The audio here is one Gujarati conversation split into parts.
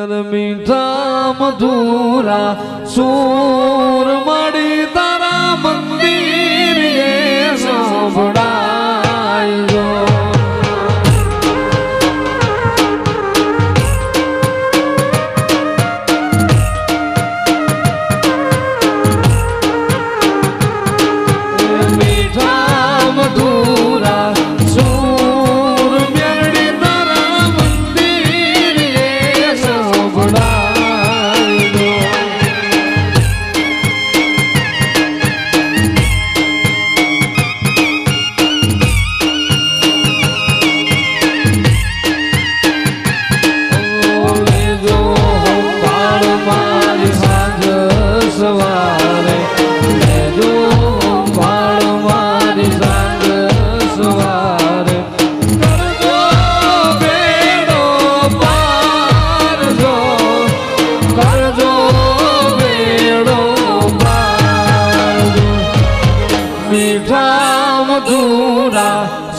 મીઠા મધુરા સૂર મળી તારા મંદિર સંભળાય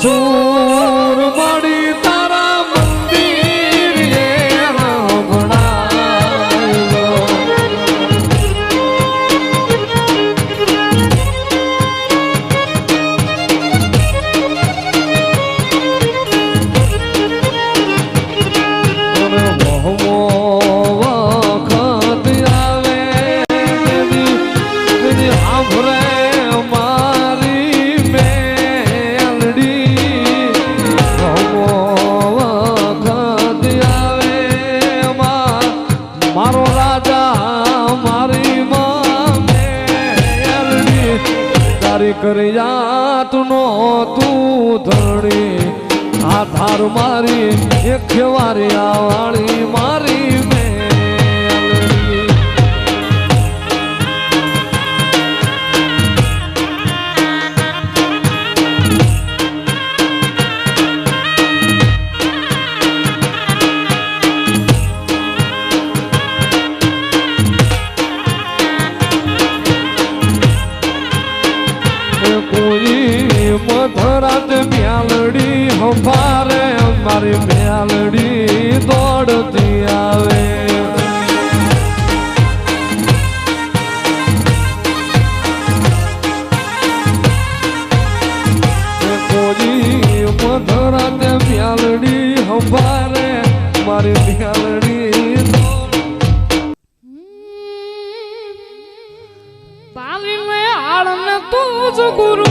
સૂર મળી તારા મંદિર કર્યા તું ધણી આ ધાર મારી એક વારી આવાળી મારી મધરાત મ્યાલડી હંભારે મારી મ્યાલડી દોડતી આવે કોઈ મધરાત મ્યાલડી હંભારે મારી મ્યાલડી બાલીને આળને તું જ ગુરુ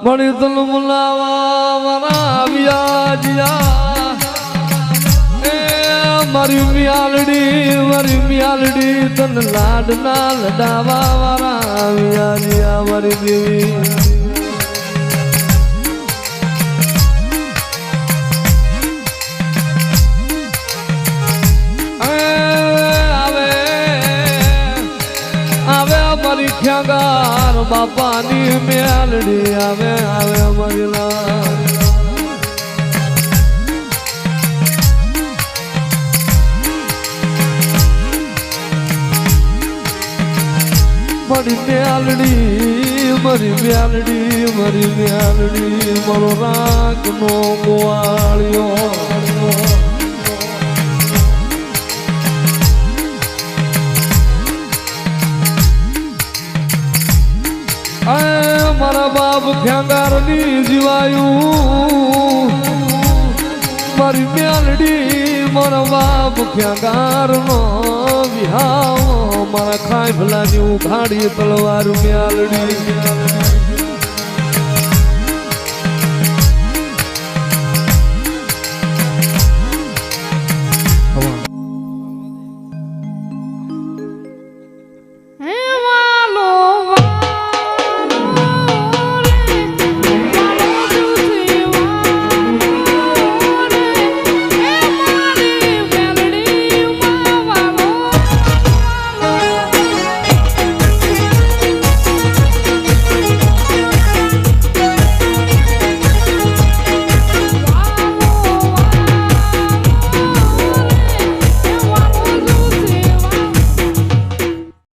મણી તલ મુલાવા મારા વ્યાજિયા મારી મ્યાલડી તન લાડ ના લડાવા મારા વ્યાજિયા મારી દેવી મારી ખ્યાગાર બાપાની મ્યાલડી આવે મરલા મારી મ્યાલડી મારો રાખનો ગોવાળિયો મારા બાપ ખ્યાંગારની જીવાયું મારી મ્યાલડી મારા બાપ ખ્યાંગારનો વિહાવ મારા ખાઈ ભલાની ઉઘાડી તલવાર મ્યાલડી